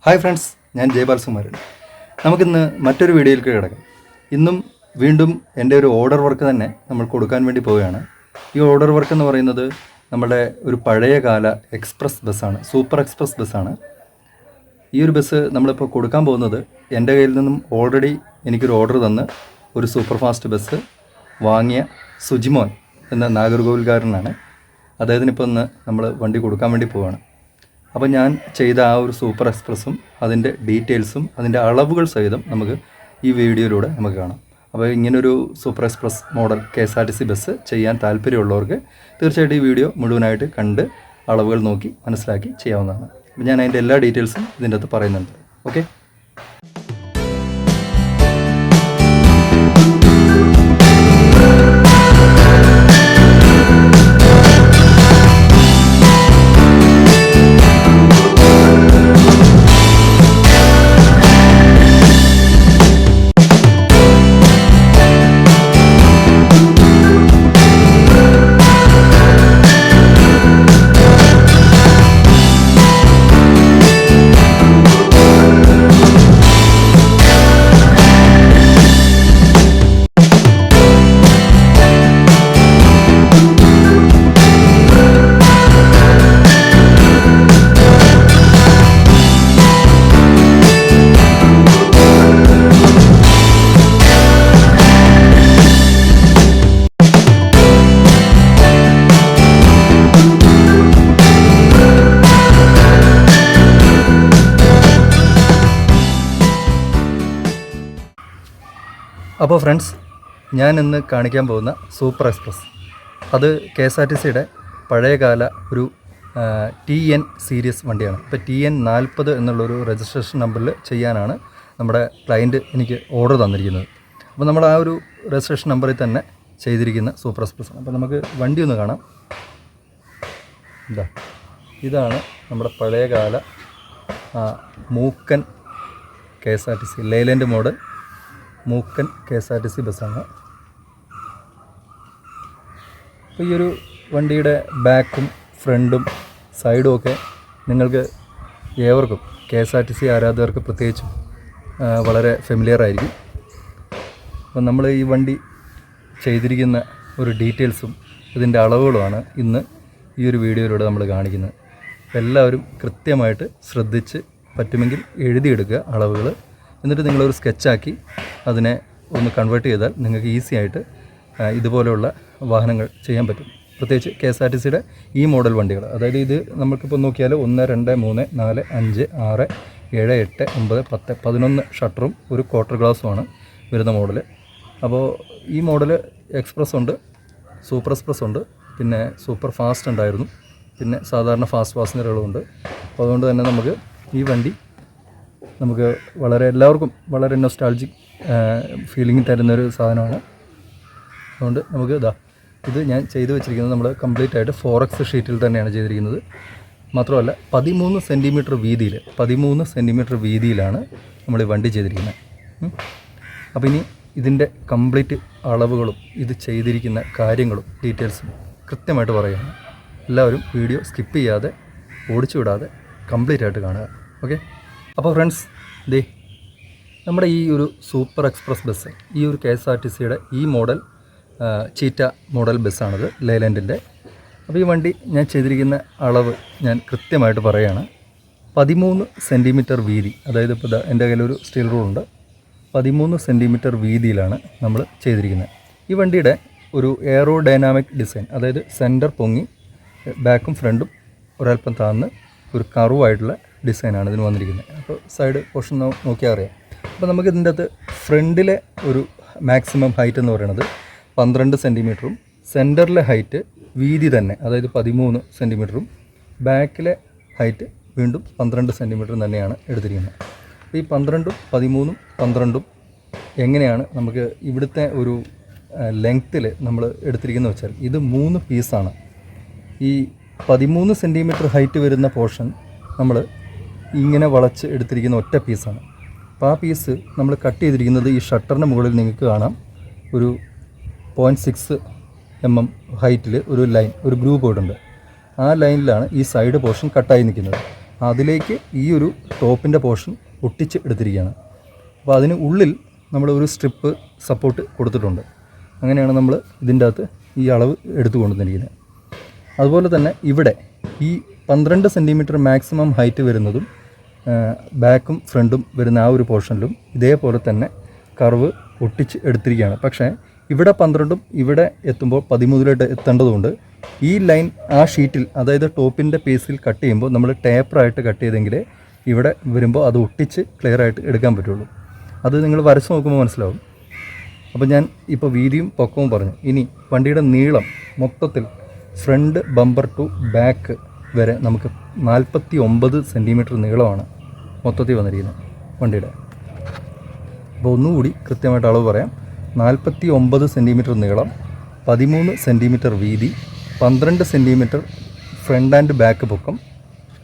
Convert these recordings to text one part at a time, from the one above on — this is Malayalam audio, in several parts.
ഹായ് ഫ്രണ്ട്സ്, ഞാൻ ജയപാൽസുമാരൻ. നമുക്കിന്ന് മറ്റൊരു വീഡിയോയിലേക്ക് കിടക്കാം. ഇന്നും വീണ്ടും എൻ്റെ ഒരു ഓർഡർ വർക്ക് തന്നെ നമ്മൾ കൊടുക്കാൻ വേണ്ടി പോവുകയാണ്. ഈ ഓർഡർ വർക്ക് എന്ന് പറയുന്നത് നമ്മുടെ ഒരു പഴയകാല എക്സ്പ്രസ് ബസ്സാണ്, സൂപ്പർ എക്സ്പ്രസ് ബസ്സാണ്. ഈ ഒരു ബസ് നമ്മളിപ്പോൾ കൊടുക്കാൻ പോകുന്നത് എൻ്റെ കയ്യിൽ നിന്നും ഓൾറെഡി എനിക്കൊരു ഓർഡർ തന്ന് ഒരു സൂപ്പർ ഫാസ്റ്റ് ബസ് വാങ്ങിയ സുജിമോൻ എന്ന നാഗർകോവിൽക്കാരനാണ്. അദ്ദേഹത്തിനിപ്പോൾ ഇന്ന് നമ്മൾ വണ്ടി കൊടുക്കാൻ വേണ്ടി പോവുകയാണ്. അപ്പോൾ ഞാൻ ചെയ്ത ആ ഒരു സൂപ്പർ എക്സ്പ്രസ്സും അതിൻ്റെ ഡീറ്റെയിൽസും അതിൻ്റെ അളവുകൾ സഹിതം നമുക്ക് ഈ വീഡിയോയിലൂടെ നമുക്ക് കാണാം. അപ്പോൾ ഇങ്ങനൊരു super express model KSRTC bus ചെയ്യാൻ താല്പര്യമുള്ളവർക്ക് തീർച്ചയായിട്ടും ഈ വീഡിയോ മുഴുവനായിട്ട് കണ്ട് അളവുകൾ നോക്കി മനസ്സിലാക്കി ചെയ്യാവുന്നതാണ്. അപ്പോൾ ഞാൻ അതിൻ്റെ എല്ലാ ഡീറ്റെയിൽസും ഇതിൻ്റെ അകത്ത് പറയുന്നുണ്ട്. ഓക്കെ. അപ്പോൾ ഫ്രണ്ട്സ്, ഞാൻ ഇന്ന് കാണിക്കാൻ പോകുന്ന സൂപ്പർ എക്സ്പ്രസ് അത് KSRTCയുടെ പഴയകാല ഒരു TN സീരീസ് വണ്ടിയാണ്. ഇപ്പോൾ TN40 എന്നുള്ളൊരു രജിസ്ട്രേഷൻ നമ്പറിൽ ചെയ്യാനാണ് നമ്മുടെ ക്ലയൻറ്റ് എനിക്ക് ഓർഡർ തന്നിരിക്കുന്നത്. അപ്പോൾ നമ്മൾ ആ ഒരു രജിസ്ട്രേഷൻ നമ്പറിൽ തന്നെ ചെയ്തിരിക്കുന്ന സൂപ്പർ എക്സ്പ്രസ് ആണ്. അപ്പോൾ നമുക്ക് വണ്ടി ഒന്ന് കാണാം. ഇതാണ് നമ്മുടെ പഴയകാല മൂക്കൻ KSRTC ലേലൻഡ് മോഡൽ മൂക്കൻ KSRTC ബസ്സാണ്. അപ്പോൾ ഈ ഒരു വണ്ടിയുടെ ബാക്കും ഫ്രണ്ടും സൈഡും ഒക്കെ നിങ്ങൾക്ക് ഏവർക്കും KSRTC ആരാധകർക്ക് പ്രത്യേകിച്ചും വളരെ ഫെമിലിയർ ആയിരിക്കും. അപ്പോൾ നമ്മൾ ഈ വണ്ടി ചെയ്തിരിക്കുന്ന ഒരു ഡീറ്റെയിൽസും ഇതിൻ്റെ അളവുകളുമാണ് ഇന്ന് ഈ ഒരു വീഡിയോയിലൂടെ നമ്മൾ കാണിക്കുന്നത്. അപ്പോൾ എല്ലാവരും കൃത്യമായിട്ട് ശ്രദ്ധിച്ച് പറ്റുമെങ്കിൽ എഴുതിയെടുക്കുക അളവുകൾ. എന്നിട്ട് നിങ്ങളൊരു സ്കെച്ചാക്കി അതിനെ ഒന്ന് കൺവേർട്ട് ചെയ്താൽ നിങ്ങൾക്ക് ഈസി ആയിട്ട് ഇതുപോലെയുള്ള വാഹനങ്ങൾ ചെയ്യാൻ പറ്റും. പ്രത്യേകിച്ച് KSRTCയുടെ ഈ മോഡൽ വണ്ടികൾ, അതായത് ഇത് നമുക്കിപ്പോൾ നോക്കിയാൽ 1, 2, 3, 4, 5, 6, 7, 8, 9, 10, 11 ഷട്ടറും ഒരു ക്വാർട്ടർ ഗ്ലാസുമാണ് വരുന്ന മോഡൽ. അപ്പോൾ ഈ മോഡൽ എക്സ്പ്രസ് ഉണ്ട്, സൂപ്പർ എക്സ്പ്രസ് ഉണ്ട്, പിന്നെ സൂപ്പർ ഫാസ്റ്റ് ഉണ്ടായിരുന്നു, പിന്നെ സാധാരണ ഫാസ്റ്റ് പാസഞ്ചറുകളുണ്ട്. അപ്പോൾ അതുകൊണ്ട് തന്നെ നമുക്ക് ഈ വണ്ടി നമുക്ക് എല്ലാവർക്കും വളരെ നൊസ്റ്റാൾജിക് ഫീലിംഗ് തരുന്നൊരു സാധനമാണ്. അതുകൊണ്ട് നമുക്ക് ഇത് ഞാൻ ചെയ്തു വെച്ചിരിക്കുന്നത് നമ്മൾ കംപ്ലീറ്റ് ആയിട്ട് 4X ഷീറ്റിൽ തന്നെയാണ് ചെയ്തിരിക്കുന്നത്. മാത്രമല്ല 13 സെൻറ്റിമീറ്റർ വീതിയിലാണ് നമ്മൾ ഈ വണ്ടി ചെയ്തിരിക്കുന്നത്. അപ്പോൾ ഇനി ഇതിൻ്റെ കംപ്ലീറ്റ് അളവുകളും ഇത് ചെയ്തിരിക്കുന്ന കാര്യങ്ങളും ഡീറ്റെയിൽസും കൃത്യമായിട്ട് പറയുകയാണ്. എല്ലാവരും വീഡിയോ സ്കിപ്പ് ചെയ്യാതെ ഓടിച്ചു വിടാതെ കംപ്ലീറ്റ് ആയിട്ട് കാണുക. ഓക്കെ. അപ്പോൾ ഫ്രണ്ട്സ്, നമ്മുടെ ഈ ഒരു സൂപ്പർ എക്സ്പ്രസ് ബസ്, ഈ ഒരു KSRTCയുടെ ഈ മോഡൽ ചീറ്റ മോഡൽ ബസ്സാണിത്, ലേലൻഡിൻ്റെ. അപ്പോൾ ഈ വണ്ടി ഞാൻ ചെയ്തിരിക്കുന്ന അളവ് ഞാൻ കൃത്യമായിട്ട് പറയുകയാണ്. 13 സെൻറ്റിമീറ്റർ വീതി, അതായത് ഇപ്പോൾ എൻ്റെ കയ്യിലൊരു സ്റ്റീൽ റൂളുണ്ട്, 13 സെൻറ്റിമീറ്റർ വീതിയിലാണ് നമ്മൾ ചെയ്തിരിക്കുന്നത്. ഈ വണ്ടിയുടെ ഒരു എയറോഡൈനാമിക് ഡിസൈൻ, അതായത് സെൻറ്റർ പൊങ്ങി ബാക്കും ഫ്രണ്ടും ഒരൽപ്പം താഴ്ന്ന് ഒരു കർവായിട്ടുള്ള ഡിസൈനാണ് ഇതിന് വന്നിരിക്കുന്നത്. അപ്പോൾ സൈഡ് പോർഷൻ നോക്കിയാൽ അറിയാം. അപ്പോൾ നമുക്ക് ഇതിൻ്റെ അകത്ത് ഫ്രണ്ടിലെ ഒരു മാക്സിമം ഹൈറ്റ് എന്ന് പറയുന്നത് 12 സെൻറ്റിമീറ്ററും സെൻറ്ററിലെ ഹൈറ്റ് വീതി തന്നെ, അതായത് 13 സെൻറ്റിമീറ്ററും ബാക്കിലെ ഹൈറ്റ് വീണ്ടും 12 സെൻറ്റിമീറ്ററും തന്നെയാണ് എടുത്തിരിക്കുന്നത്. അപ്പോൾ ഈ 12ഉം 13ഉം 12ഉം എങ്ങനെയാണ് നമുക്ക് ഇവിടുത്തെ ഒരു ലെങ്ത്തിൽ നമ്മൾ എടുത്തിരിക്കുന്നത് വെച്ചാൽ, ഇത് 3 പീസാണ്. ഈ 13 സെൻറ്റിമീറ്റർ ഹൈറ്റ് വരുന്ന പോർഷൻ നമ്മൾ ഇങ്ങനെ വളച്ച് എടുത്തിരിക്കുന്ന ഒറ്റ പീസാണ്. അപ്പോൾ ആ പീസ് നമ്മൾ കട്ട് ചെയ്തിരിക്കുന്നത് ഈ ഷട്ടറിന് മുകളിൽ നിങ്ങൾക്ക് കാണാം, ഒരു 0.6 mm ഹൈറ്റിൽ ഒരു ലൈൻ, ഒരു ഗ്രൂവ് പോയിട്ടുണ്ട്. ആ ലൈനിലാണ് ഈ സൈഡ് പോർഷൻ കട്ടായി നിൽക്കുന്നത്. അതിലേക്ക് ഈ ഒരു ടോപ്പിൻ്റെ പോർഷൻ ഒട്ടിച്ച് എടുത്തിരിക്കുകയാണ്. അപ്പോൾ അതിന് ഉള്ളിൽ നമ്മൾ ഒരു സ്ട്രിപ്പ് സപ്പോർട്ട് കൊടുത്തിട്ടുണ്ട്. അങ്ങനെയാണ് നമ്മൾ ഇതിൻ്റെ അകത്ത് ഈ അളവ് എടുത്തു കൊണ്ടുവന്നിരിക്കുന്നത്. അതുപോലെ തന്നെ ഇവിടെ ഈ 12 സെൻറ്റിമീറ്റർ മാക്സിമം ഹൈറ്റ് വരുന്നതും ബാക്കും ഫ്രണ്ടും വരുന്ന ആ ഒരു പോർഷനിലും ഇതേപോലെ തന്നെ കർവ് ഒട്ടിച്ച് എടുത്തിരിക്കുകയാണ്. പക്ഷേ ഇവിടെ 12ഉം ഇവിടെ എത്തുമ്പോൾ 13 എത്തേണ്ടതുകൊണ്ട് ഈ ലൈൻ ആ ഷീറ്റിൽ, അതായത് ടോപ്പിൻ്റെ പീസിൽ കട്ട് ചെയ്യുമ്പോൾ നമ്മൾ ടേപ്പറായിട്ട് കട്ട് ചെയ്തെങ്കിലേ ഇവിടെ വരുമ്പോൾ അത് ഒട്ടിച്ച് ക്ലിയർ ആയിട്ട് എടുക്കാൻ പറ്റുള്ളൂ. അത് നിങ്ങൾ വരച്ച് നോക്കുമ്പോൾ മനസ്സിലാവും. അപ്പോൾ ഞാൻ ഇപ്പോൾ വീതിയും പൊക്കവും പറഞ്ഞു. ഇനി വണ്ടിയുടെ നീളം മൊത്തത്തിൽ ഫ്രണ്ട് ബമ്പർ ടു ബാക്ക് വരെ നമുക്ക് 49 സെൻറ്റിമീറ്റർ നീളമാണ് മൊത്തത്തിൽ വന്നിരിക്കുന്നത് വണ്ടിയുടെ. അപ്പോൾ ഒന്നുകൂടി കൃത്യമായിട്ട് അളവ് പറയാം. 49 സെൻറ്റിമീറ്റർ നീളം, 13 സെൻറ്റിമീറ്റർ വീതി, 12 സെൻറ്റിമീറ്റർ ഫ്രണ്ട് ആൻഡ് ബാക്ക് പൊക്കം,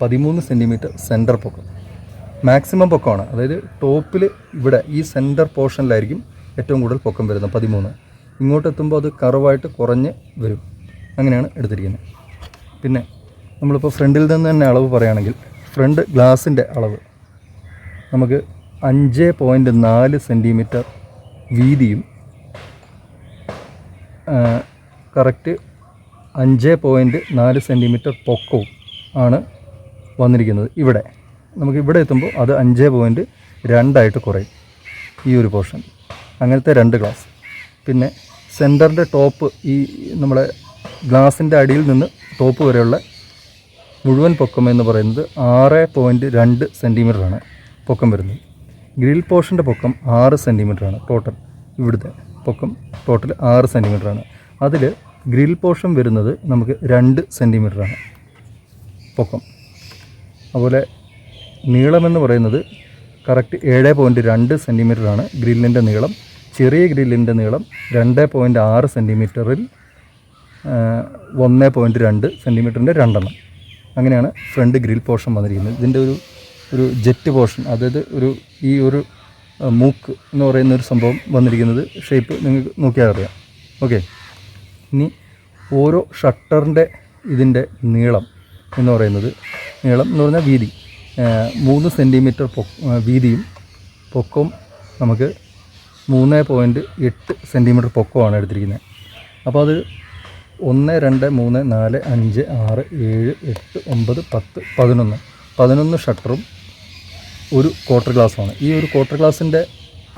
13 സെൻറ്റിമീറ്റർ സെൻറ്റർ പൊക്കം. മാക്സിമം പൊക്കമാണ്. അതായത് ടോപ്പിൽ ഇവിടെ ഈ സെൻറ്റർ പോർഷനിലായിരിക്കും ഏറ്റവും കൂടുതൽ പൊക്കം വരുന്നത് 13. ഇങ്ങോട്ട് എത്തുമ്പോൾ അത് കർവായിട്ട് കുറഞ്ഞ് വരും. അങ്ങനെയാണ് എടുത്തിരിക്കുന്നത്. പിന്നെ നമ്മളിപ്പോൾ ഫ്രണ്ടിൽ നിന്ന് തന്നെ അളവ് പറയുകയാണെങ്കിൽ ഫ്രണ്ട് ഗ്ലാസിൻ്റെ അളവ് നമുക്ക് 5.4 സെൻറ്റിമീറ്റർ വീതിയും കറക്റ്റ് 5.4 സെൻറ്റിമീറ്റർ പൊക്കവും ആണ് വന്നിരിക്കുന്നത്. ഇവിടെ നമുക്ക് ഇവിടെ എത്തുമ്പോൾ അത് 5.2 കുറയും ഈ ഒരു പോർഷൻ. അങ്ങനത്തെ 2 ഗ്ലാസ്. പിന്നെ സെൻറ്ററിൻ്റെ ടോപ്പ്, ഈ നമ്മുടെ ഗ്ലാസിൻ്റെ അടിയിൽ നിന്ന് ടോപ്പ് വരെയുള്ള മുഴുവൻ പൊക്കം എന്ന് പറയുന്നത് 6.2 സെൻറ്റിമീറ്ററാണ് പൊക്കം വരുന്നത്. ഗ്രിൽ പോർഷൻ്റെ പൊക്കം 6 സെൻറ്റിമീറ്ററാണ് ടോട്ടൽ. ഇവിടുത്തെ പൊക്കം ടോട്ടൽ 6 സെൻറ്റിമീറ്ററാണ്. അതിൽ ഗ്രിൽ പോർഷൻ വരുന്നത് നമുക്ക് 2 സെൻറ്റിമീറ്ററാണ് പൊക്കം. അതുപോലെ നീളമെന്ന് പറയുന്നത് കറക്റ്റ് 7.2 സെൻറ്റിമീറ്ററാണ് ഗ്രില്ലിൻ്റെ നീളം. ചെറിയ ഗ്രില്ലിൻ്റെ നീളം 2.6 സെൻറ്റിമീറ്ററിൽ 1.2 സെൻറ്റിമീറ്ററിൻ്റെ 2 എണ്ണം. അങ്ങനെയാണ് ഫ്രണ്ട് ഗ്രിൽ പോർഷൻ വന്നിരിക്കുന്നത്. ഇതിൻ്റെ ഒരു ജെറ്റ് പോർഷൻ, അതായത് ഈ ഒരു മൂക്ക് എന്ന് പറയുന്ന ഒരു സംഭവം വന്നിരിക്കുന്നത് ഷേപ്പ് നിങ്ങൾക്ക് നോക്കിയാൽ അറിയാം. ഓക്കെ. ഇനി ഓരോ ഷട്ടറിൻ്റെ ഇതിൻ്റെ നീളം എന്ന് പറയുന്നത്, നീളം എന്ന് പറഞ്ഞാൽ വീതി 3 സെൻറ്റിമീറ്റർ വീതിയും പൊക്കവും നമുക്ക് 3.8 സെൻറ്റിമീറ്റർ പൊക്കമാണ് എടുത്തിരിക്കുന്നത്. അപ്പോൾ അത് 1, 2, 3, 4, 5, 6, 7, 8, 9, 10, 11 ഷട്ടറും ഒരു ക്വാർട്ടർ ഗ്ലാസ്സുമാണ്. ഈ ഒരു ക്വാർട്ടർ ഗ്ലാസിൻ്റെ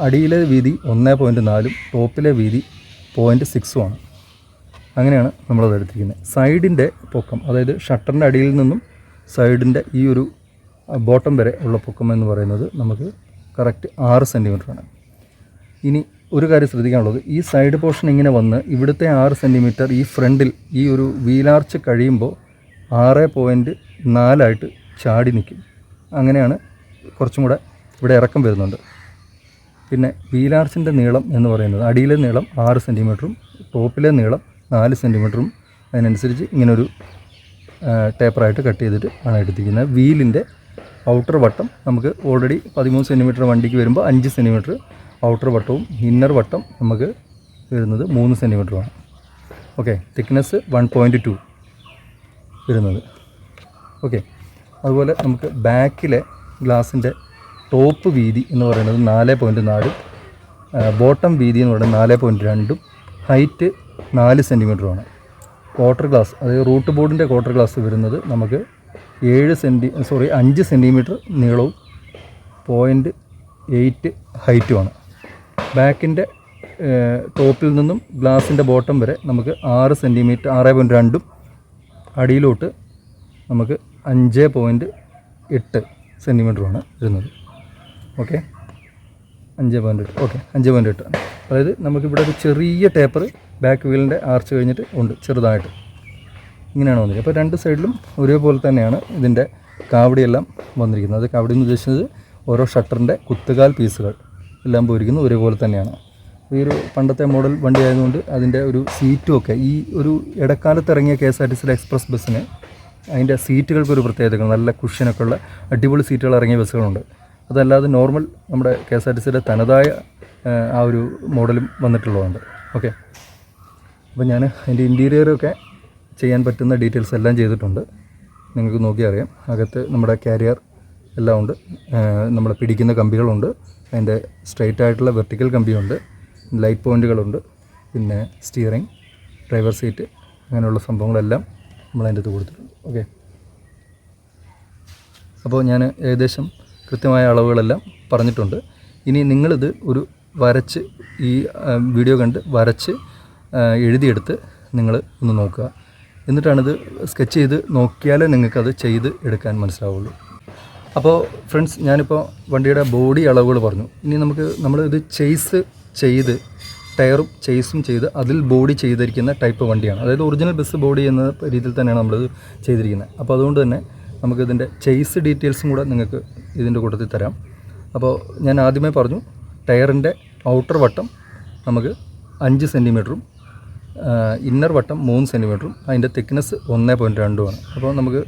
അടിയിലെ വീതി 1.4ഉം ടോപ്പിലെ വീതി 0.6ഉമാണ്. അങ്ങനെയാണ് നമ്മളത് എടുത്തിരിക്കുന്നത്. സൈഡിൻ്റെ പൊക്കം, അതായത് ഷട്ടറിൻ്റെ അടിയിൽ നിന്നും സൈഡിൻ്റെ ഈ ഒരു ബോട്ടം വരെ ഉള്ള പൊക്കം എന്ന് പറയുന്നത് നമുക്ക് കറക്റ്റ് 6 സെൻറ്റിമീറ്ററാണ്. ഇനി ഒരു കാര്യം ശ്രദ്ധിക്കാനുള്ളത്, ഈ സൈഡ് പോർഷൻ ഇങ്ങനെ വന്ന് ഇവിടുത്തെ 6 സെൻറ്റിമീറ്റർ ഈ ഫ്രണ്ടിൽ ഈ ഒരു വീലാർച്ച് കഴിയുമ്പോൾ 6.4 ചാടി നിൽക്കും. അങ്ങനെയാണ് കുറച്ചും കൂടെ ഇവിടെ ഇറക്കം വരുന്നുണ്ട്. പിന്നെ വീലാർച്ചിൻ്റെ നീളം എന്ന് പറയുന്നത് അടിയിലെ നീളം 6 സെൻറ്റിമീറ്ററും ടോപ്പിലെ നീളം 4 സെൻറ്റിമീറ്ററും അതിനനുസരിച്ച് ഇങ്ങനൊരു ടേപ്പറായിട്ട് കട്ട് ചെയ്തിട്ട് ആണ് എടുത്തിരിക്കുന്നത്. വീലിൻ്റെ ഔട്ടർ വട്ടം നമുക്ക് ഓൾറെഡി 13 സെൻറ്റിമീറ്റർ വണ്ടിക്ക് വരുമ്പോൾ 5 സെൻറ്റിമീറ്റർ ഔട്ടർ വട്ടവും ഇന്നർ വട്ടം നമുക്ക് വരുന്നത് 3 സെൻറ്റിമീറ്ററുമാണ്. ഓക്കെ. തിക്നെസ് 1.2 വരുന്നത്. ഓക്കെ. അതുപോലെ നമുക്ക് ബാക്കിലെ ഗ്ലാസിൻ്റെ ടോപ്പ് വീതി എന്ന് പറയുന്നത് 4.4, ബോട്ടം വീതി എന്ന് പറയുന്നത് 4.2, ഹൈറ്റ് 4 സെൻറ്റിമീറ്ററുമാണ്. ക്വാർട്ടർ ഗ്ലാസ്, അതായത് റൂട്ട് ബോർഡിൻ്റെ ക്വാർട്ടർ ഗ്ലാസ് വരുന്നത് നമുക്ക് 5 സെൻറ്റിമീറ്റർ നീളവും 0.8 ഹൈറ്റുമാണ്. ബാക്കിൻ്റെ ടോപ്പിൽ നിന്നും ഗ്ലാസിൻ്റെ ബോട്ടം വരെ നമുക്ക് 6 സെൻറ്റിമീറ്റർ 6.2ഉം അടിയിലോട്ട് നമുക്ക് 5.8 സെൻറ്റിമീറ്ററുമാണ് വരുന്നത്. ഓക്കെ. 5.8. ഓക്കെ. 5.8. അതായത് നമുക്കിവിടെ ഒരു ചെറിയ ടേപ്പർ ബാക്ക് വീലിൻ്റെ ആർച്ച് കഴിഞ്ഞിട്ട് ഉണ്ട്, ചെറുതായിട്ട് ഇങ്ങനെയാണ് വന്നിരിക്കുന്നത്. അപ്പോൾ 2 സൈഡിലും ഒരേപോലെ തന്നെയാണ് ഇതിൻ്റെ കാവടിയെല്ലാം വന്നിരിക്കുന്നത്. അത് കാവടി എന്ന് ഉദ്ദേശിച്ചത് ഓരോ ഷട്ടറിൻ്റെ കുത്തുകാൽ പീസുകൾ എല്ലാം പോയിരിക്കുന്നത് ഒരേപോലെ തന്നെയാണ്. ഈ ഒരു പണ്ടത്തെ മോഡൽ വണ്ടി ആയതുകൊണ്ട് അതിൻ്റെ ഒരു സീറ്റും ഒക്കെ, ഈ ഒരു ഇടക്കാലത്ത് ഇറങ്ങിയ KSRTC എക്സ്പ്രസ് ബസ്സിന് അതിൻ്റെ സീറ്റുകൾക്കൊരു പ്രത്യേകത, നല്ല കുഷ്യനൊക്കെ ഉള്ള അടിപൊളി സീറ്റുകൾ ഇറങ്ങിയ ബസ്സുകളുണ്ട്. അതല്ലാതെ നോർമൽ നമ്മുടെ KSRTC തനതായ ആ ഒരു മോഡലും വന്നിട്ടുള്ളതുണ്ട്. ഓക്കെ. അപ്പോൾ ഞാൻ അതിൻ്റെ ഇൻറ്റീരിയറൊക്കെ ചെയ്യാൻ പറ്റുന്ന ഡീറ്റെയിൽസ് എല്ലാം ചെയ്തിട്ടുണ്ട്. നിങ്ങൾക്ക് നോക്കിയാൽ അറിയാം. അകത്ത് നമ്മുടെ കാരിയർ എല്ലാം ഉണ്ട്, നമ്മൾ പിടിക്കുന്ന കമ്പികളുണ്ട്, അതിൻ്റെ സ്ട്രെയിറ്റ് ആയിട്ടുള്ള വെർട്ടിക്കൽ കമ്പിയുണ്ട്, ലൈറ്റ് പോയിൻറ്റുകളുണ്ട്, പിന്നെ സ്റ്റിയറിംഗ്, ഡ്രൈവർ സീറ്റ്, അങ്ങനെയുള്ള സംഭവങ്ങളെല്ലാം നമ്മളതിൻ്റെ അകത്ത് കൊടുത്തിട്ടുണ്ട്. ഓക്കെ, അപ്പോൾ ഞാൻ ഏകദേശം കൃത്യമായ അളവുകളെല്ലാം പറഞ്ഞിട്ടുണ്ട്. ഇനി നിങ്ങളിത് ഒരു വരച്ച് ഈ വീഡിയോ കണ്ട് വരച്ച് എഴുതിയെടുത്ത് നിങ്ങൾ ഒന്ന് നോക്കുക. എന്നിട്ടാണിത് സ്കെച്ച് ചെയ്ത് നോക്കിയാലേ നിങ്ങൾക്കത് ചെയ്ത് എടുക്കാൻ മനസ്സിലാവുള്ളൂ. അപ്പോൾ ഫ്രണ്ട്സ്, ഞാനിപ്പോൾ വണ്ടിയുടെ ബോഡി അളവുകൾ പറഞ്ഞു. ഇനി നമ്മളിത് ചെയ്സ് ചെയ്ത് ടയറും ചെയ്സും ചെയ്ത് അതിൽ ബോഡി ചെയ്തിരിക്കുന്ന ടൈപ്പ് വണ്ടിയാണ്. അതായത് ഒറിജിനൽ ബസ് ബോഡി എന്ന രീതിയിൽ തന്നെയാണ് നമ്മളിത് ചെയ്തിരിക്കുന്നത്. അപ്പോൾ അതുകൊണ്ട് തന്നെ നമുക്കിതിൻ്റെ ചെയ്സ് ഡീറ്റെയിൽസും കൂടെ നിങ്ങൾക്ക് ഇതിൻ്റെ കൂട്ടത്തിൽ തരാം. അപ്പോൾ ഞാൻ ആദ്യമേ പറഞ്ഞു, ടയറിൻ്റെ ഔട്ടർ വട്ടം നമുക്ക് 5 സെൻറ്റിമീറ്ററും ഇന്നർ വട്ടം 3 സെൻറ്റിമീറ്ററും അതിൻ്റെ തിക്നെസ് 1.2 അപ്പോൾ നമുക്ക്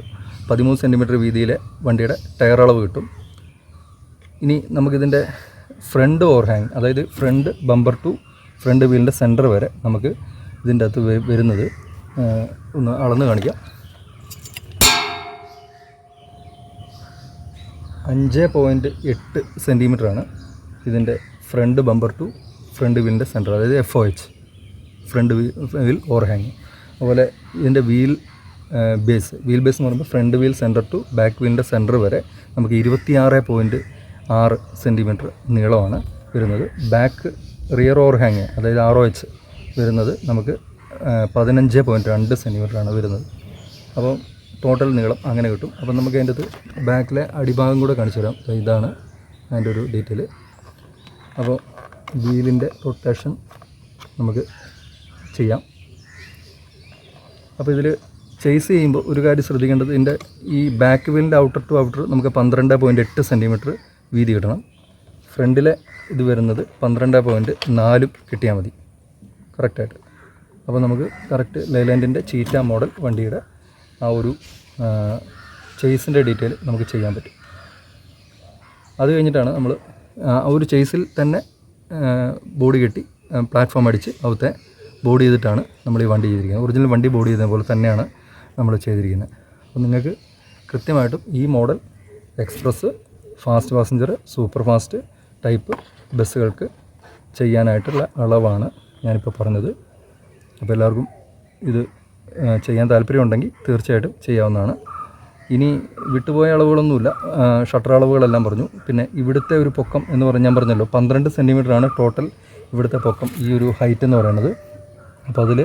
13 സെൻറ്റിമീറ്റർ വീതിയിലെ വണ്ടിയുടെ ടയർ അളവ് കിട്ടും. ഇനി നമുക്കിതിൻ്റെ ഫ്രണ്ട് ഓവർഹാങ്, അതായത് ഫ്രണ്ട് ബമ്പർ ടു ഫ്രണ്ട് വീലിൻ്റെ സെൻറ്റർ വരെ നമുക്ക് ഇതിൻ്റെ അകത്ത് വരുന്നത് ഒന്ന് അളന്ന് കാണിക്കാം. 5.8 സെൻറ്റിമീറ്ററാണ് ഇതിൻ്റെ ഫ്രണ്ട് ബമ്പർ ടു ഫ്രണ്ട് വീലിൻ്റെ സെൻറ്റർ, അതായത് FOH, ഫ്രണ്ട് വീൽ ഓവർഹാങ്. അതുപോലെ ഇതിൻ്റെ വീൽ ബേസ് എന്ന് പറയുമ്പോൾ front wheel centre to back വീലിൻ്റെ സെൻറ്റർ വരെ നമുക്ക് 26.6 സെൻറ്റിമീറ്റർ നീളമാണ് വരുന്നത്. ബാക്ക് റിയർ ഓവർഹാങ്, അതായത് ROH വരുന്നത് നമുക്ക് 15.2 സെൻറ്റിമീറ്ററാണ് വരുന്നത്. അപ്പോൾ ടോട്ടൽ നീളം അങ്ങനെ കിട്ടും. അപ്പം നമുക്ക് അതിൻ്റെ അകത്ത് ബാക്കിലെ അടിഭാഗം കൂടെ കാണിച്ചു തരാം. ഇതാണ് അതിൻ്റെ ഒരു ഡീറ്റെയിൽ. അപ്പോൾ വീലിൻ്റെ റൊട്ടേഷൻ നമുക്ക് ചെയ്യാം. അപ്പോൾ ഇതിൽ ചേസ് ചെയ്യുമ്പോൾ ഒരു കാര്യം ശ്രദ്ധിക്കേണ്ടത്, ഇതിൻ്റെ ഈ ബാക്ക് വീലിൻ്റെ ഔട്ടർ ടു ഔട്ടർ നമുക്ക് 12.8 സെൻറ്റിമീറ്റർ വീതി കിട്ടണം. ഫ്രണ്ടിലെ ഇത് വരുന്നത് 12.4 കിട്ടിയാൽ മതി കറക്റ്റായിട്ട്. അപ്പോൾ നമുക്ക് കറക്റ്റ് ലൈലാൻഡിൻ്റെ ചീറ്റ മോഡൽ വണ്ടിയുടെ ആ ഒരു ചേസിൻ്റെ ഡീറ്റെയിൽ നമുക്ക് ചെയ്യാൻ പറ്റും. അത് കഴിഞ്ഞിട്ടാണ് നമ്മൾ ആ ഒരു ചേസിൽ തന്നെ ബോഡി കെട്ടി പ്ലാറ്റ്ഫോം അടിച്ച് അവിടുത്തെ ബോഡി ചെയ്തിട്ടാണ് നമ്മൾ ഈ വണ്ടി ചെയ്തിരിക്കുന്നത്. ഒറിജിനൽ വണ്ടി ബോഡി ചെയ്ത പോലെ തന്നെയാണ് നമ്മൾ ചെയ്തിരിക്കുന്നത്. അപ്പോൾ നിങ്ങൾക്ക് കൃത്യമായിട്ടും ഈ model express, fast passenger, super fast type ബസ്സുകൾക്ക് ചെയ്യാനായിട്ടുള്ള അളവാണ് ഞാനിപ്പോൾ പറഞ്ഞത്. അപ്പോൾ എല്ലാവർക്കും ഇത് ചെയ്യാൻ താല്പര്യമുണ്ടെങ്കിൽ തീർച്ചയായിട്ടും ചെയ്യാവുന്നതാണ്. ഇനി വിട്ടുപോയ അളവുകളൊന്നുമില്ല, ഷട്ടർ അളവുകളെല്ലാം പറഞ്ഞു. പിന്നെ ഇവിടുത്തെ ഒരു പൊക്കം എന്ന് പറഞ്ഞാൽ ഞാൻ പറഞ്ഞല്ലോ 12 സെൻറ്റിമീറ്ററാണ് ടോട്ടൽ ഇവിടുത്തെ പൊക്കം, ഈ ഒരു ഹൈറ്റ് എന്ന് പറയുന്നത്. അപ്പോൾ അതിൽ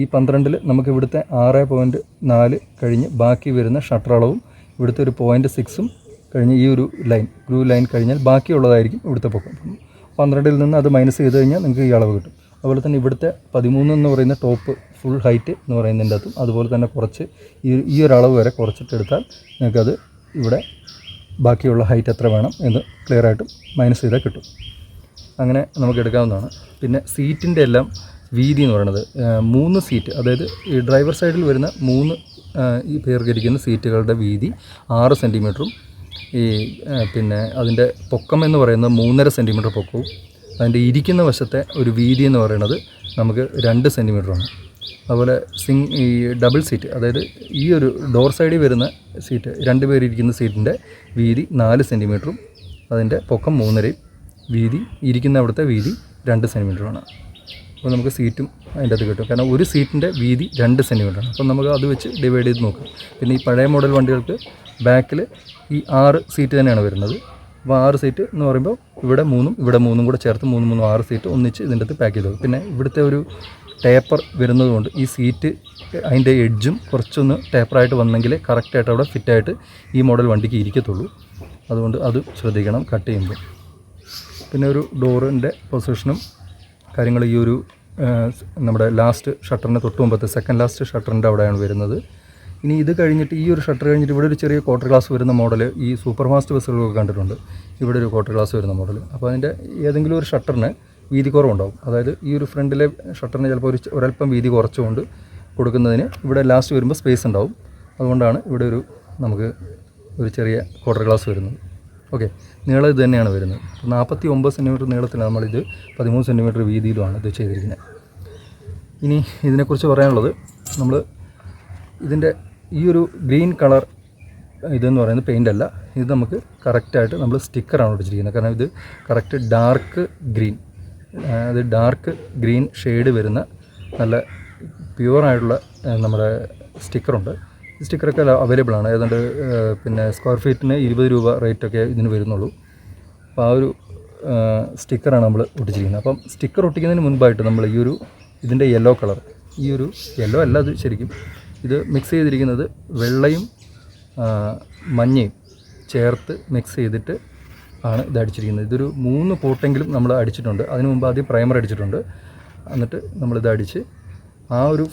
ഈ 12-ൽ നമുക്ക് ഇവിടുത്തെ 6.4 കഴിഞ്ഞ് ബാക്കി വരുന്ന ഷട്ടർ അളവും ഇവിടുത്തെ ഒരു 0.6ഉം കഴിഞ്ഞ് ഈ ഒരു ലൈൻ ഗ്രൂവ് ലൈൻ കഴിഞ്ഞാൽ ബാക്കിയുള്ളതായിരിക്കും ഇവിടുത്തെ പൊക്കം. 12-ൽ നിന്ന് അത് മൈനസ് ചെയ്ത് കഴിഞ്ഞാൽ നിങ്ങൾക്ക് ഈ അളവ് കിട്ടും. അതുപോലെ തന്നെ ഇവിടുത്തെ 13 എന്ന് പറയുന്ന ടോപ്പ് ഫുൾ ഹൈറ്റ് എന്ന് പറയുന്നതിൻ്റെ അകത്തും അതുപോലെ തന്നെ കുറച്ച് ഈ ഒരു അളവ് വരെ കുറച്ചിട്ടെടുത്താൽ നിങ്ങൾക്കത് ഇവിടെ ബാക്കിയുള്ള ഹൈറ്റ് എത്ര വേണം എന്ന് ക്ലിയറായിട്ടും മൈനസ് ചെയ്താൽ കിട്ടും. അങ്ങനെ നമുക്ക് എടുക്കാവുന്നതാണ്. പിന്നെ സീറ്റിൻ്റെ എല്ലാം വീതി എന്ന് പറയുന്നത് 3 സീറ്റ്, അതായത് ഈ ഡ്രൈവർ സൈഡിൽ വരുന്ന 3 ഈ പേർക്കിരിക്കുന്ന സീറ്റുകളുടെ വീതി 6 സെൻറ്റിമീറ്ററും പിന്നെ അതിൻ്റെ പൊക്കം എന്ന് പറയുന്നത് 3.5 സെൻറ്റിമീറ്റർ പൊക്കവും അതിൻ്റെ ഇരിക്കുന്ന വശത്തെ ഒരു വീതി എന്ന് പറയുന്നത് നമുക്ക് 2 സെൻറ്റിമീറ്ററാണ്. അതുപോലെ ഈ ഡബിൾ സീറ്റ്, അതായത് ഈ ഒരു ഡോർ സൈഡിൽ വരുന്ന സീറ്റ് 2 പേരിരിക്കുന്ന സീറ്റിൻ്റെ വീതി 4 സെൻറ്റിമീറ്ററും അതിൻ്റെ പൊക്കം 3.5, വീതി ഇരിക്കുന്ന അവിടുത്തെ വീതി 2 സെൻറ്റിമീറ്ററാണ്. അപ്പോൾ നമുക്ക് സീറ്റും അതിൻ്റെ അത് കിട്ടും. കാരണം ഒരു സീറ്റിൻ്റെ വീതി 2 സെൻറ്റിമീറ്ററാണ്. അപ്പം നമുക്ക് അത് വെച്ച് ഡിവൈഡ് ചെയ്ത് നോക്കാം. പിന്നെ ഈ പഴയ മോഡൽ വണ്ടികൾക്ക് ബാക്കിൽ ഈ 6 സീറ്റ് തന്നെയാണ് വരുന്നത്. അപ്പോൾ 6 സീറ്റ് എന്ന് പറയുമ്പോൾ ഇവിടെ 3 കൂടെ ചേർത്ത് 3 6 സീറ്റ് ഒന്നിച്ച് ഇതിൻ്റെ അകത്ത് പാക്ക് ചെയ്തു. പിന്നെ ഇവിടുത്തെ ഒരു ടേപ്പർ വരുന്നതുകൊണ്ട് ഈ സീറ്റ് അതിൻ്റെ എഡ്ജും കുറച്ചൊന്ന് ടേപ്പറായിട്ട് വന്നെങ്കിൽ കറക്റ്റായിട്ട് അവിടെ ഫിറ്റായിട്ട് ഈ മോഡൽ വണ്ടിക്ക് ഇരിക്കത്തുള്ളൂ. അതുകൊണ്ട് അത് ശ്രദ്ധിക്കണം കട്ട് ചെയ്യുമ്പോൾ. പിന്നെ ഒരു ഡോറിൻ്റെ പൊസിഷനും കാര്യങ്ങൾ ഈ ഒരു നമ്മുടെ ലാസ്റ്റ് ഷട്ടറിന് തൊട്ട് മുമ്പത്തെ സെക്കൻഡ് ലാസ്റ്റ് ഷട്ടറിൻ്റെ അവിടെയാണ് വരുന്നത്. ഇനി ഇത് കഴിഞ്ഞിട്ട് ഈ ഒരു ഷട്ടർ കഴിഞ്ഞിട്ട് ഇവിടെ ഒരു ചെറിയ ക്വാർട്ടർ ഗ്ലാസ് വരുന്ന മോഡൽ ഈ സൂപ്പർ ഫാസ്റ്റ് ബസ്സുകളൊക്കെ കണ്ടിട്ടുണ്ട്. ഇവിടെ ഒരു ക്വാർട്ടർ ഗ്ലാസ് വരുന്ന മോഡൽ. അപ്പോൾ അതിൻ്റെ ഏതെങ്കിലും ഒരു ഷട്ടറിന് വീതി കുറവുണ്ടാവും. അതായത് ഈ ഒരു ഫ്രണ്ടിലെ ഷട്ടറിന് ചിലപ്പോൾ ഒരല്പം വീതി കുറച്ചുകൊണ്ട് കൊടുക്കുന്നതിന് ഇവിടെ ലാസ്റ്റ് വരുമ്പോൾ സ്പേസ് ഉണ്ടാവും. അതുകൊണ്ടാണ് ഇവിടെ നമുക്ക് ഒരു ചെറിയ ക്വാർട്ടർ ഗ്ലാസ് വരുന്നത്. ഓക്കെ, നീളം ഇത് തന്നെയാണ് വരുന്നത്. 49 സെൻറ്റിമീറ്റർ നീളത്തിലാണ് നമ്മളിത് 13 സെൻറ്റിമീറ്റർ വീതിയിലുമാണ് ഇത് ചെയ്തിരിക്കുന്നത്. ഇനി ഇതിനെക്കുറിച്ച് പറയാനുള്ളത്, നമ്മൾ ഇതിൻ്റെ ഈ ഒരു ഗ്രീൻ കളർ ഇതെന്ന് പറയുന്നത് പെയിൻ്റ് അല്ല, ഇത് നമുക്ക് കറക്റ്റായിട്ട് നമ്മൾ സ്റ്റിക്കറാണ് ഒട്ടിച്ചിരിക്കുന്നത്. കാരണം ഇത് കറക്റ്റ് ഡാർക്ക് ഗ്രീൻ, അത് ഡാർക്ക് ഗ്രീൻ ഷെയ്ഡ് വരുന്ന നല്ല പ്യുവറായിട്ടുള്ള നമ്മുടെ സ്റ്റിക്കറുണ്ട്. ഈ സ്റ്റിക്കറൊക്കെ അവൈലബിൾ ആണ്. ഏതാണ്ട് പിന്നെ സ്ക്വയർ ഫീറ്റിന് 20 രൂപ റേറ്റൊക്കെ ഇതിന് വരുന്നുള്ളൂ. അപ്പോൾ ആ ഒരു സ്റ്റിക്കറാണ് നമ്മൾ ഒട്ടിച്ചിരിക്കുന്നത്. അപ്പം സ്റ്റിക്കർ ഒട്ടിക്കുന്നതിന് മുൻപായിട്ട് നമ്മൾ ഈ ഒരു ഇതിൻ്റെ യെല്ലോ കളർ, ഈ ഒരു യെല്ലോ അല്ല അത് ശരിക്കും, ഇത് മിക്സ് ചെയ്തിരിക്കുന്നത് വെള്ളയും മഞ്ഞയും ചേർത്ത് മിക്സ് ചെയ്തിട്ട് ആണ് ഇത് അടിച്ചിരിക്കുന്നത്. ഇതൊരു 3 കോട്ടെങ്കിലും നമ്മൾ അടിച്ചിട്ടുണ്ട്. അതിന് മുമ്പ് ആദ്യം പ്രൈമർ അടിച്ചിട്ടുണ്ട്. എന്നിട്ട് നമ്മളിത് അടിച്ച് ആ ഒരു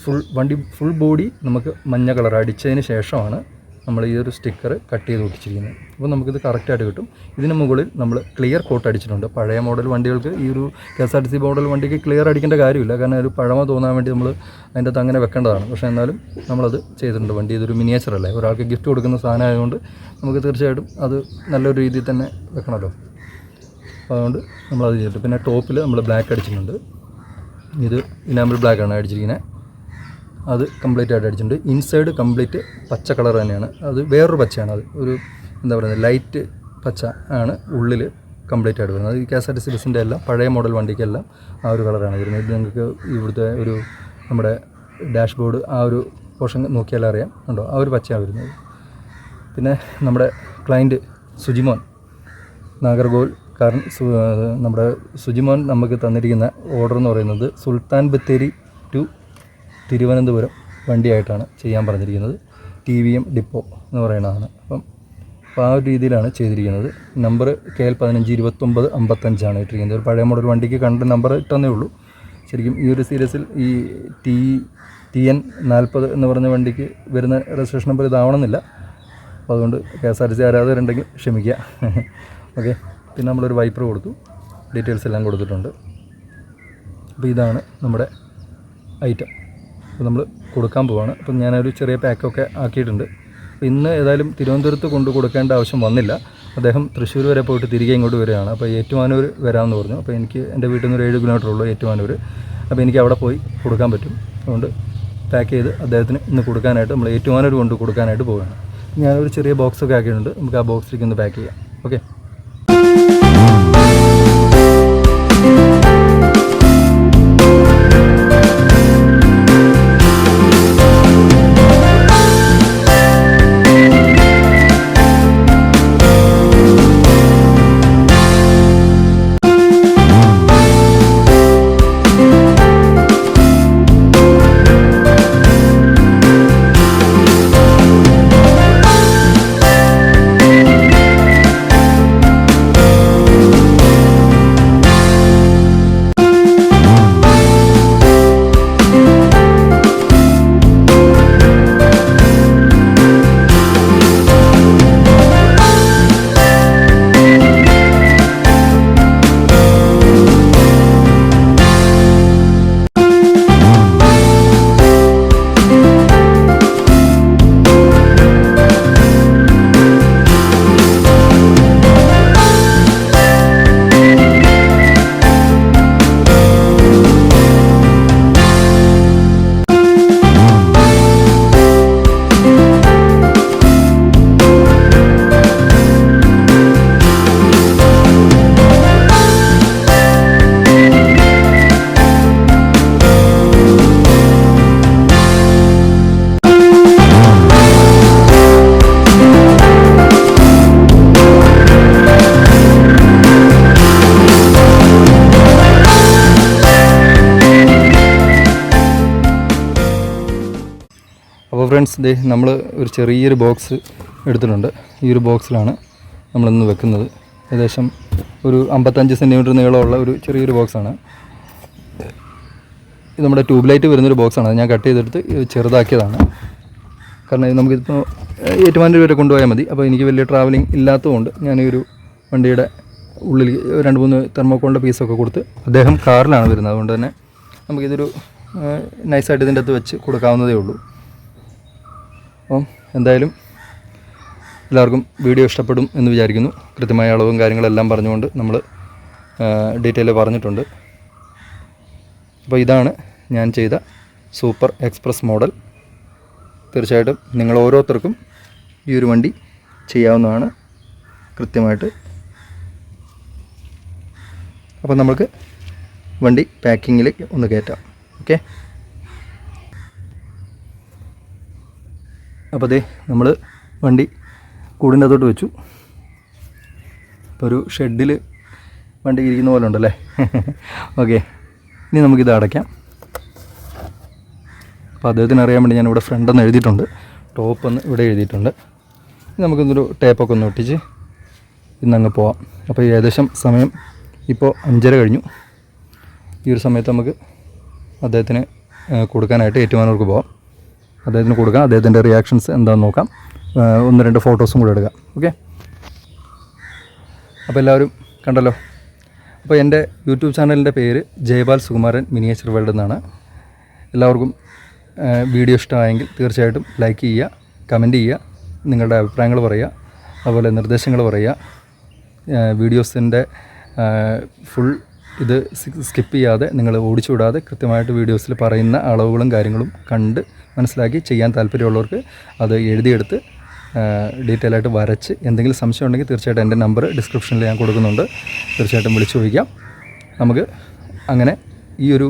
ഫുൾ ബോഡി നമുക്ക് മഞ്ഞ കളർ അടിച്ചതിന് ശേഷമാണ് നമ്മൾ ഈ ഒരു സ്റ്റിക്കർ കട്ട് ചെയ്ത് ഒട്ടിച്ചിരിക്കുന്നത്. അപ്പോൾ നമുക്കിത് കറക്റ്റായിട്ട് കിട്ടും. ഇതിന് മുകളിൽ നമ്മൾ ക്ലിയർ കോട്ട് അടിച്ചിട്ടുണ്ട്. പഴയ മോഡൽ വണ്ടികൾക്ക്, ഈ ഒരു KSRTC മോഡൽ വണ്ടിക്ക് ക്ലിയർ അടിക്കേണ്ട കാര്യമില്ല. കാരണം ഒരു പഴമ തോന്നാൻ വേണ്ടി നമ്മൾ അതിൻ്റെ അകത്ത് അങ്ങനെ വെക്കേണ്ടതാണ്. പക്ഷേ എന്നാലും നമ്മളത് ചെയ്തിട്ടുണ്ട്. വണ്ടി ഇതൊരു മിനിയേച്ചർ അല്ലേ, ഒരാൾക്ക് ഗിഫ്റ്റ് കൊടുക്കുന്ന സാധനം ആയതുകൊണ്ട് നമുക്ക് തീർച്ചയായിട്ടും അത് നല്ലൊരു രീതിയിൽ തന്നെ വെക്കണമല്ലോ. അപ്പോൾ അതുകൊണ്ട് നമ്മളത് ചെയ്തിട്ട്, പിന്നെ ടോപ്പിൽ നമ്മൾ ബ്ലാക്ക് അടിച്ചിട്ടുണ്ട്. ഇത് ഇനാമൽ ബ്ലാക്കാണ് അടിച്ചിരിക്കുന്നത്. അത് കംപ്ലീറ്റ് ആയിട്ട് അടിച്ചിട്ടുണ്ട്. ഇൻസൈഡ് കംപ്ലീറ്റ് പച്ച കളർ തന്നെയാണ്. അത് വേറൊരു പച്ചയാണ്. അത് ഒരു എന്താ പറയുന്നത്, ലൈറ്റ് പച്ച ആണ് ഉള്ളിൽ കംപ്ലീറ്റ് ആയിട്ട് വരുന്നത്. അത് ഈ KSRTC ബസ്സിൻ്റെ എല്ലാം പഴയ മോഡൽ വണ്ടിക്കെല്ലാം ആ ഒരു കളറാണ് വരുന്നത്. ഇത് നിങ്ങൾക്ക് ഇവിടുത്തെ ഒരു നമ്മുടെ ഡാഷ്ബോർഡ് ആ ഒരു പോർഷൻ നോക്കിയാൽ അറിയാം, ഉണ്ടോ, ആ ഒരു പച്ചയാണ് വരുന്നത്. പിന്നെ നമ്മുടെ ക്ലയൻറ്റ് സുജിമോൻ നാഗർകോവിൽ കാരണം നമ്മുടെ സുജിമോൻ നമുക്ക് തന്നിരിക്കുന്ന ഓർഡർ എന്ന് പറയുന്നത് സുൽത്താൻ ബത്തേരി ടു തിരുവനന്തപുരം വണ്ടിയായിട്ടാണ് ചെയ്യാൻ പറഞ്ഞിരിക്കുന്നത്. TVM ഡിപ്പോ എന്ന് പറയുന്നതാണ്. അപ്പം ആ ഒരു രീതിയിലാണ് ചെയ്തിരിക്കുന്നത്. നമ്പർ KL 152955 ഇട്ടിരിക്കുന്നത്. ഒരു പഴയ മോഡൽ വണ്ടിക്ക് കണ്ട നമ്പർ ഇട്ടെന്നേ ഉള്ളൂ. ശരിക്കും ഈ ഒരു സീരീസിൽ ഈ TN 40 എന്ന് പറഞ്ഞ വണ്ടിക്ക് വരുന്ന രജിസ്ട്രേഷൻ നമ്പർ ഇതാവണമെന്നില്ല. അപ്പോൾ അതുകൊണ്ട് KSRTC ആരാധകരുണ്ടെങ്കിൽ ക്ഷമിക്കുക. ഓക്കെ. പിന്നെ നമ്മളൊരു വൈപ്പർ കൊടുത്തു, ഡീറ്റെയിൽസ് എല്ലാം കൊടുത്തിട്ടുണ്ട്. അപ്പോൾ ഇതാണ് നമ്മുടെ ഐറ്റം. അപ്പോൾ നമ്മൾ കൊടുക്കാൻ പോവാണ്. അപ്പം ഞാനൊരു ചെറിയ പാക്കൊക്കെ ആക്കിയിട്ടുണ്ട്. അപ്പോൾ ഇന്ന് ഏതായാലും തിരുവനന്തപുരത്ത് കൊണ്ട് കൊടുക്കേണ്ട ആവശ്യം വന്നില്ല. അദ്ദേഹം തൃശ്ശൂർ വരെ പോയിട്ട് തിരികെ ഇങ്ങോട്ട് വരികയാണ്. അപ്പോൾ ഏറ്റുമാനൂർ വരാമെന്ന് പറഞ്ഞു. അപ്പോൾ എനിക്ക് എൻ്റെ വീട്ടിൽ നിന്ന് ഒരു 7 കിലോമീറ്റർ ഉള്ളൂ ഏറ്റുമാനൂർ. അപ്പോൾ എനിക്ക് അവിടെ പോയി കൊടുക്കാൻ പറ്റും. അതുകൊണ്ട് പാക്ക് ചെയ്ത് അദ്ദേഹത്തിന് ഇന്ന് കൊടുക്കാനായിട്ട് നമ്മൾ ഏറ്റുമാനൂർ കൊണ്ട് കൊടുക്കാനായിട്ട് പോവുകയാണ്. ഞാനൊരു ചെറിയ ബോക്സൊക്കെ ആക്കിയിട്ടുണ്ട്. നമുക്ക് ആ ബോക്സിലേക്ക് ഒന്ന് പാക്ക് ചെയ്യാം. ഓക്കെ. അപ്പോൾ ഫ്രണ്ട്സ്, ദേ നമ്മൾ ഒരു ചെറിയൊരു ബോക്സ് എടുത്തിട്ടുണ്ട്. ഈ ഒരു ബോക്സിലാണ് നമ്മളിന്ന് വെക്കുന്നത്. ഏകദേശം ഒരു 55 സെൻറ്റിമീറ്റർ നീളമുള്ള ഒരു ചെറിയൊരു ബോക്സാണ്. ഇത് നമ്മുടെ ട്യൂബ് ലൈറ്റ് വരുന്നൊരു ബോക്സാണ്. അത് ഞാൻ കട്ട് ചെയ്തെടുത്ത് ചെറുതാക്കിയതാണ്. കാരണം നമുക്കിപ്പോൾ ഏറ്റുമാനൂർ വരെ കൊണ്ടുപോയാൽ മതി. അപ്പോൾ എനിക്ക് വലിയ ട്രാവലിംഗ് ഇല്ലാത്തതുകൊണ്ട് ഞാൻ ഈ ഒരു വണ്ടിയുടെ ഉള്ളിൽ 2-3 തെർമോക്കോളിൻ്റെ പീസൊക്കെ കൊടുത്ത്, അദ്ദേഹം കാറിലാണ് വരുന്നത്, അതുകൊണ്ട് തന്നെ നമുക്കിതൊരു നൈസായിട്ട് ഇതിൻ്റെ അകത്ത് വെച്ച് കൊടുക്കാവുന്നതേ ഉള്ളൂ. അപ്പം എന്തായാലും എല്ലാവർക്കും വീഡിയോ ഇഷ്ടപ്പെടും എന്ന് വിചാരിക്കുന്നു. കൃത്യമായ അളവും കാര്യങ്ങളെല്ലാം പറഞ്ഞുകൊണ്ട് നമ്മൾ ഡീറ്റെയിൽ പറഞ്ഞിട്ടുണ്ട്. അപ്പോൾ ഇതാണ് ഞാൻ ചെയ്ത സൂപ്പർ എക്സ്പ്രസ് മോഡൽ തീർച്ചയായിട്ടും നിങ്ങൾ ഓരോരുത്തർക്കും ഈ ഒരു വണ്ടി ചെയ്യാവുന്നതാണ് കൃത്യമായിട്ട്. അപ്പോൾ നമുക്ക് വണ്ടി പാക്കിങ്ങിലേക്ക് ഒന്ന് കയറ്റാം. ഓക്കെ, അപ്പോൾ അതേ നമ്മൾ വണ്ടി കൂടിൻ്റെ അകത്തോട്ട് വെച്ചു. ഇപ്പോൾ ഒരു ഷെഡിൽ വണ്ടി ഇരിക്കുന്ന പോലെ ഉണ്ടല്ലേ. ഓക്കെ, ഇനി നമുക്കിത് അടയ്ക്കാം. അപ്പോൾ അദ്ദേഹത്തിന് അറിയാൻ വേണ്ടി ഞാനിവിടെ ഫ്രണ്ടെന്ന് എഴുതിയിട്ടുണ്ട്, ടോപ്പ് എന്ന് ഇവിടെ എഴുതിയിട്ടുണ്ട്. നമുക്കൊന്നൊരു ടേപ്പൊക്കെ ഒന്ന് ഒട്ടിച്ച് ഇന്നങ്ങ് പോവാം. അപ്പോൾ ഏകദേശം സമയം ഇപ്പോൾ 5:30 കഴിഞ്ഞു. ഈ ഒരു സമയത്ത് നമുക്ക് അദ്ദേഹത്തിന് കൊടുക്കാനായിട്ട് ഏറ്റുമാനൂർക്ക് പോകാം. അദ്ദേഹത്തിന് കൊടുക്കാം, അദ്ദേഹത്തിൻ്റെ റിയാക്ഷൻസ് എന്താണെന്ന് നോക്കാം, 1-2 ഫോട്ടോസും കൂടെ എടുക്കാം. ഓക്കെ, അപ്പോൾ എല്ലാവരും കണ്ടല്ലോ. അപ്പോൾ എൻ്റെ യൂട്യൂബ് ചാനലിൻ്റെ പേര് ജയപാൽ സുകുമാരൻ മിനിയേച്ചർ വേൾഡ് എന്നാണ്. എല്ലാവർക്കും വീഡിയോ ഇഷ്ടമായെങ്കിൽ തീർച്ചയായിട്ടും ലൈക്ക് ചെയ്യുക, കമൻറ്റ് ചെയ്യുക, നിങ്ങളുടെ അഭിപ്രായങ്ങൾ പറയുക, അതുപോലെ നിർദ്ദേശങ്ങൾ പറയുക. വീഡിയോസിൻ്റെ ഫുൾ ഇത് സ്കിപ്പ് ചെയ്യാതെ, നിങ്ങൾ ഓടിച്ചു വിടാതെ കൃത്യമായിട്ട് വീഡിയോസിൽ പറയുന്ന അളവുകളും കാര്യങ്ങളും കണ്ട് മനസ്സിലാക്കി ചെയ്യാൻ താല്പര്യമുള്ളവർക്ക് അത് എഴുതിയെടുത്ത് ഡീറ്റെയിൽ ആയിട്ട് വരച്ച് എന്തെങ്കിലും സംശയം ഉണ്ടെങ്കിൽ തീർച്ചയായിട്ടും എൻ്റെ നമ്പർ ഡിസ്ക്രിപ്ഷനിൽ ഞാൻ കൊടുക്കുന്നുണ്ട്. തീർച്ചയായിട്ടും വിളിച്ചു ചോദിക്കാം. നമുക്ക് അങ്ങനെ ഈ ഒരു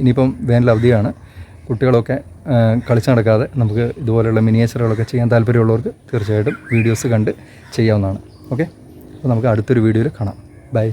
ഇനിയിപ്പം വേനൽ അവധിയാണ്, കുട്ടികളൊക്കെ കളിച്ച് നടക്കാതെ നമുക്ക് ഇതുപോലെയുള്ള മിനിയേച്ചറുകളൊക്കെ ചെയ്യാൻ താല്പര്യമുള്ളവർക്ക് തീർച്ചയായിട്ടും വീഡിയോസ് കണ്ട് ചെയ്യാവുന്നതാണ്. ഓക്കെ, അപ്പോൾ നമുക്ക് അടുത്തൊരു വീഡിയോയിൽ കാണാം. ബൈ.